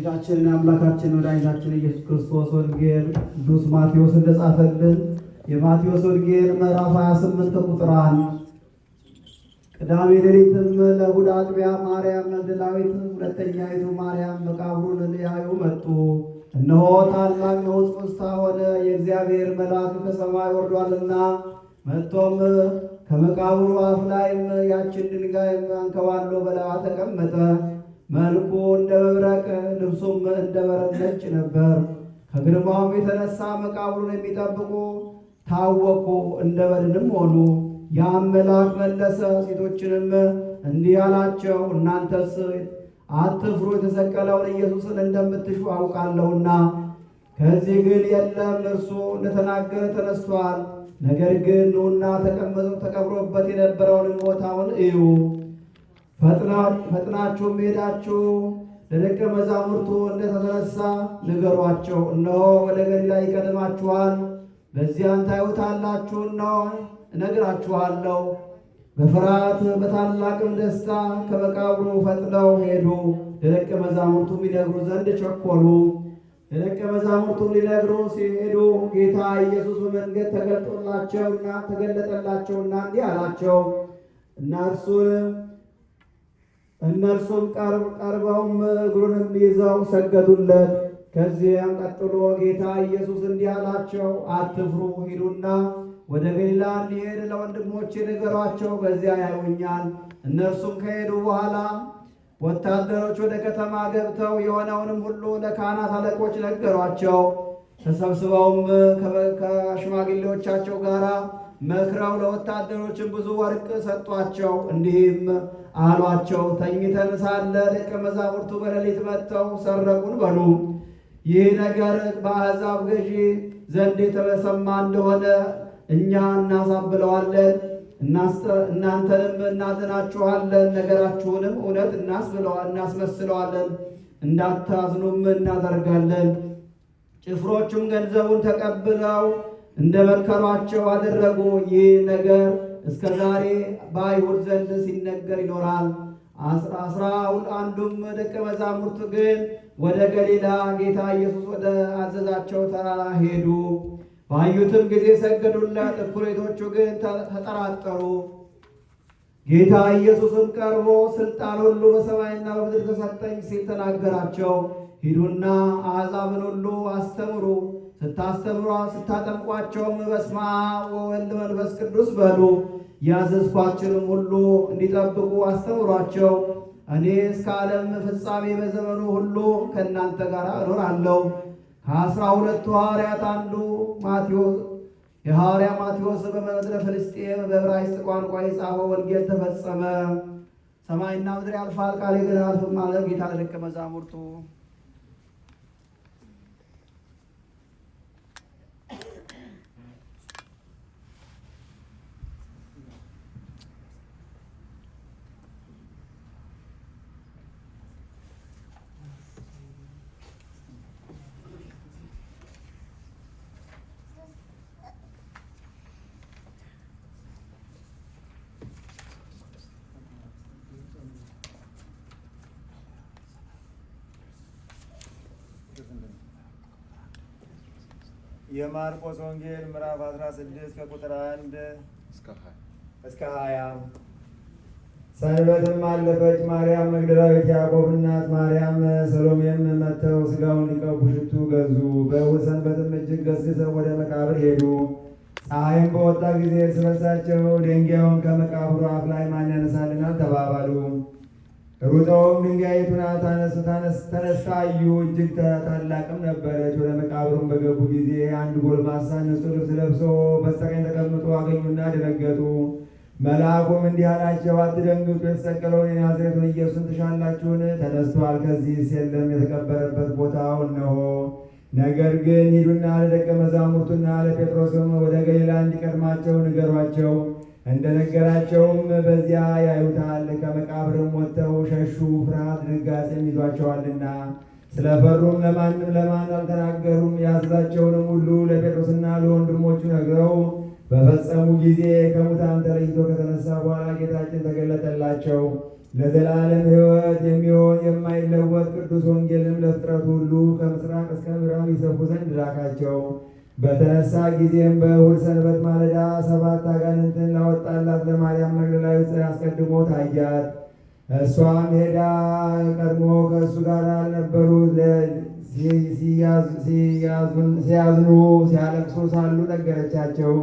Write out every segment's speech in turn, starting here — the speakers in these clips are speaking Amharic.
የጌታችንን አምላካችን መድኃኒታችን ኢየሱስ ክርስቶስ ወንጌል ቅዱስ ማቴዎስ እንደጻፈልን የማቴዎስ ወንጌል ምዕራፍ 28 ከቁጥር 1 ቅዳሜ ሌሊትም ለእሑድ አጥቢያ ማርያም መግደላዊት ሁለተኛይቱ ማርያም መቃብሩን ሊያዩ መጡ። እነሆ ታላቅ ነውጥ ውስጥ ሆነ፣ የእግዚአብሔር መልአክ ከሰማይ ወርዷልና። መጥቶም ከመቃብሩ አፍ ላይም ያችን ድንጋይ አንከባሎ በላይዋ ተቀመጠ። መልኩ እንደ መብረቅ ልብሱም እንደ በረድ ነጭ ነበር። ከግርማውም የተነሳ መቃብሩን የሚጠብቁ ታወኩ፣ እንደ በድንም ሆኑ። ያም መልአክ መለሰ፣ ሴቶችንም እንዲህ አላቸው፣ እናንተስ አትፍሩ፣ የተሰቀለውን ኢየሱስን እንደምትሹ አውቃለሁና። ከዚህ ግን የለም፣ እርሱ እንደተናገረ ተነስቷል። ነገር ግን ኑና ተቀብሮበት የነበረውን ቦታውን እዩ። ፈጥናችሁም ሄዳችሁ ለደቀ መዛሙርቱ እንደተነሳ ንገሯቸው። እነሆ ወደ ገሊላ ይቀድማችኋል፣ በዚያን ታዩታላችሁ። እነሆ እነግራችኋለሁ። በፍርሃት በታላቅም ደስታ ከመቃብሩ ፈጥነው ሄዱ፣ ለደቀ መዛሙርቱም ይነግሩ ዘንድ ቸኮሉ። ለደቀ መዛሙርቱም ሊነግሩ ሲሄዱ ጌታ ኢየሱስ በመንገድ ተገለጠላቸውና እንዲህ አላቸው። እነርሱም ቀርበውም እግሩንም ይዘው ሰገዱለት። ከዚያም ቀጥሎ ጌታ ኢየሱስ እንዲህ አላቸው፣ አትፍሩ፣ ሂዱና ወደ ገሊላ እንዲሄድ ለወንድሞቼ ንገሯቸው፣ በዚያ ያዩኛል። እነርሱም ከሄዱ በኋላ ወታደሮች ወደ ከተማ ገብተው የሆነውንም ሁሉ ለካህናት አለቆች ነገሯቸው። ተሰብስበውም ከሽማግሌዎቻቸው ጋር መክረው ለወታደሮችም ብዙ ወርቅ ሰጧቸው። እንዲህም አሏቸው፣ ተኝተን ሳለ ደቀ መዛሙርቱ በሌሊት መጥተው ሰረቁን በሉ። ይህ ነገር በአሕዛብ ገዢ ዘንድ የተሰማ እንደሆነ እኛ እናሳብለዋለን፣ እናንተንም እናድናችኋለን፣ ነገራችሁንም እውነት እናስመስለዋለን፣ እንዳታዝኑም እናደርጋለን። ጭፍሮቹም ገንዘቡን ተቀብለው እንደ መከሯቸው አደረጉ። ይህ ነገር እስከ ዛሬ በአይሁድ ዘንድ ሲነገር ይኖራል። 11ዱም ደቀ መዛሙርት ግን ወደ ገሊላ ጌታ ኢየሱስ ወደ አዘዛቸው ተራራ ሄዱ። ባዩትም ጊዜ ሰገዱለት፣ እኩሌቶቹ ግን ተጠራጠሩ። ጌታ ኢየሱስም ቀርቦ ሥልጣን ሁሉ በሰማይና በምድር ተሰጠኝ ሲል ተናገራቸው። ሂዱና አሕዛብን ሁሉ አስተምሩ፣ ስታጠምቋቸውም በስመ አብ ወወልድ ወመንፈስ ቅዱስ በሉ፣ ያዘዝኳችሁንም ሁሉ እንዲጠብቁ አስተምሯቸው። እኔ እስከ ዓለም ፍጻሜ በዘመኑ ሁሉ ከእናንተ ጋር እኖራለሁ። ከ12ቱ ሐዋርያት አንዱ የሐዋርያ ማቴዎስ በምድረ ፍልስጤም በዕብራይስጥ ቋንቋ የጻፈው ወንጌል ተፈጸመ። ሰማይና ምድር ያልፋል፣ ቃሌ ግን አያልፍም አለ ጌታ ለደቀ መዛሙርቱ። የማርቆስ ወንጌል ምዕራፍ 16 ከቁጥር 1 እስከ 20። ሰንበትም አለፈች። ማርያም መግደላዊት፣ ያዕቆብ እናት ማርያም፣ ሰሎሜም መጥተው ሥጋውን ሊቀቡ ሽቱ ገዙ። በእሑድ ሰንበትም እጅግ ገስግሰው ወደ መቃብር ሄዱ። ፀሐይም በወጣ ጊዜ እርስ በርሳቸው ድንጋዩን ከመቃብሩ አፍ ላይ ማን ያነሳልናል ተባባሉ። ሩጠውም ድንጋይቱን ተነስታ አዩ፣ እጅግ ታላቅም ነበረች። ወደ መቃብሩም በገቡ ጊዜ አንድ ጎልማሳ ንጹሕ ልብስ ለብሶ በስተቀኝ ተቀምጦ አገኙና ደነገጡ። መልአኩም እንዲህ አላቸው፣ አትደንግጡ፣ የተሰቀለውን የናዝሬቱን ኢየሱስን ትሻላችሁን? ተነስቷል፣ ከዚህስ የለም፣ የተቀበረበት ቦታው እነሆ። ነገር ግን ሂዱና ለደቀ መዛሙርቱና ለጴጥሮስም ወደ ገሊላ እንዲቀድማቸው ንገሯቸው፣ እንደነገራቸውም በዚያ ያዩታል። ከመቃብርም ወጥተው ሸሹ፣ ፍርሃት ድንጋጼም ይዟቸዋልና። ስለፈሩም ለማን አልተናገሩም። ያዘዛቸውንም ሁሉ ለጴጥሮስና ለወንድሞቹ ነግረው በፈጸሙ ጊዜ ከሙታን ተለይቶ ከተነሳ በኋላ ጌታችን ተገለጠላቸው። ለዘላለም ሕይወት የሚሆን የማይለወጥ ቅዱስ ወንጌልም ለፍጥረት ሁሉ ከምስራቅ እስከ ምዕራብ ይሰፉ ዘንድ ላካቸው። በተነሳ ጊዜም በእሑድ ሰንበት ማለዳ 7 አጋንንትን ላወጣላት ለማርያም መግደላዊት አስቀድሞ ታያት። እሷም ሄዳ ቀድሞ ከእሱ ጋር አልነበሩት ሲያዝኑ ሲያለቅሱ ሳሉ ነገረቻቸው።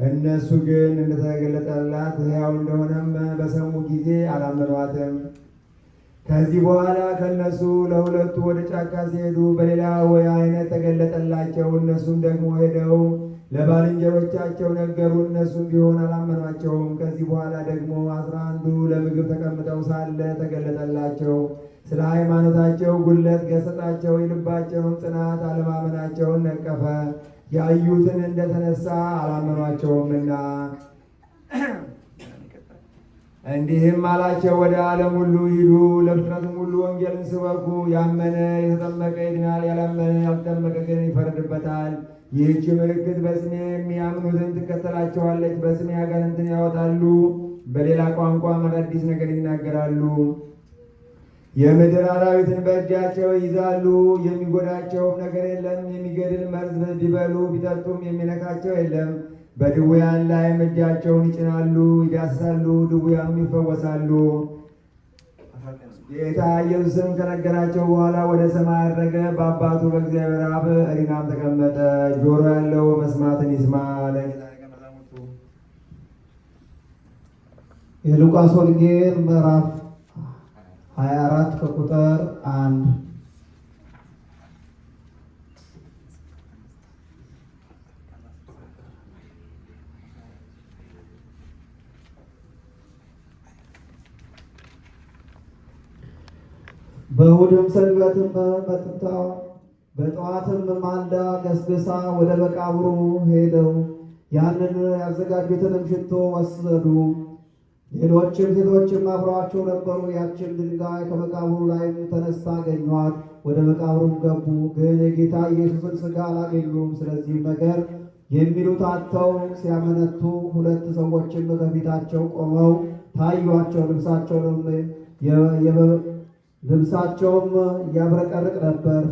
እነሱ ግን እንደተገለጠላት ሕያው እንደሆነም በሰሙ ጊዜ አላመኗትም። ከዚህ በኋላ ከእነሱ ለሁለቱ ወደ ጫካ ሲሄዱ በሌላ አይነት ተገለጠላቸው። እነሱም ደግሞ ሄደው ለባልንጀሮቻቸው ነገሩ። እነሱም ቢሆን አላመኗቸውም። ከዚህ በኋላ ደግሞ 11ዱ ለምግብ ተቀምጠው ሳለ ተገለጠላቸው። ስለ ሃይማኖታቸው ጉድለት ገሰጻቸው። የልባቸውን ጽናት አለማመናቸውን ነቀፈ። ያዩትን እንደተነሳ አላመኗቸውምና እንዲህም አላቸው፣ ወደ ዓለም ሁሉ ሂዱ፣ ለፍጥረትም ሁሉ ወንጌልን ስበኩ። ያመነ የተጠመቀ ይድናል፣ ያላመነ ያልተጠመቀ ግን ይፈረድበታል። ይህች ምልክት በስሜ የሚያምኑትን ትከተላቸዋለች። በስሜ አጋንንትን ያወጣሉ፣ በሌላ ቋንቋም አዳዲስ ነገር ይናገራሉ። የምድር አራዊትን በእጃቸው ይይዛሉ፣ የሚጎዳቸውም ነገር የለም። የሚገድል መርዝ ቢበሉ ቢጠጡም የሚነካቸው የለም። በድውያን ላይም እጃቸውን ይጭናሉ፣ ይዳስሳሉ፣ ድውያንም ይፈወሳሉ። ጌታ ኢየሱስም ከነገራቸው በኋላ ወደ ሰማይ አረገ፣ በአባቱ በእግዚአብሔር አብ እሪናም ተቀመጠ። ጆሮ ያለው መስማትን ይስማ። የሉቃስ ወንጌል ምዕራፍ 24 ከቁጥር 1። በእሑድም ሰንበትም መጥታ በጠዋትም ማልዳ ገስግሳ ወደ መቃብሩ ሄደው ያንን ያዘጋጁትንም ሽቶ ወሰዱ። ሌሎችም ሴቶችም አብረዋቸው ነበሩ። ያችን ድንጋይ ከመቃብሩ ላይ ተነስታ አገኟት። ወደ መቃብሩም ገቡ፣ ግን የጌታ ኢየሱስን ሥጋ አላገኙም። ስለዚህም ነገር የሚሉት አጥተው ሲያመነቱ 2 ሰዎችም ከፊታቸው ቆመው ታዩአቸው። ልብሳቸውም ያብረቀርቅ ነበር።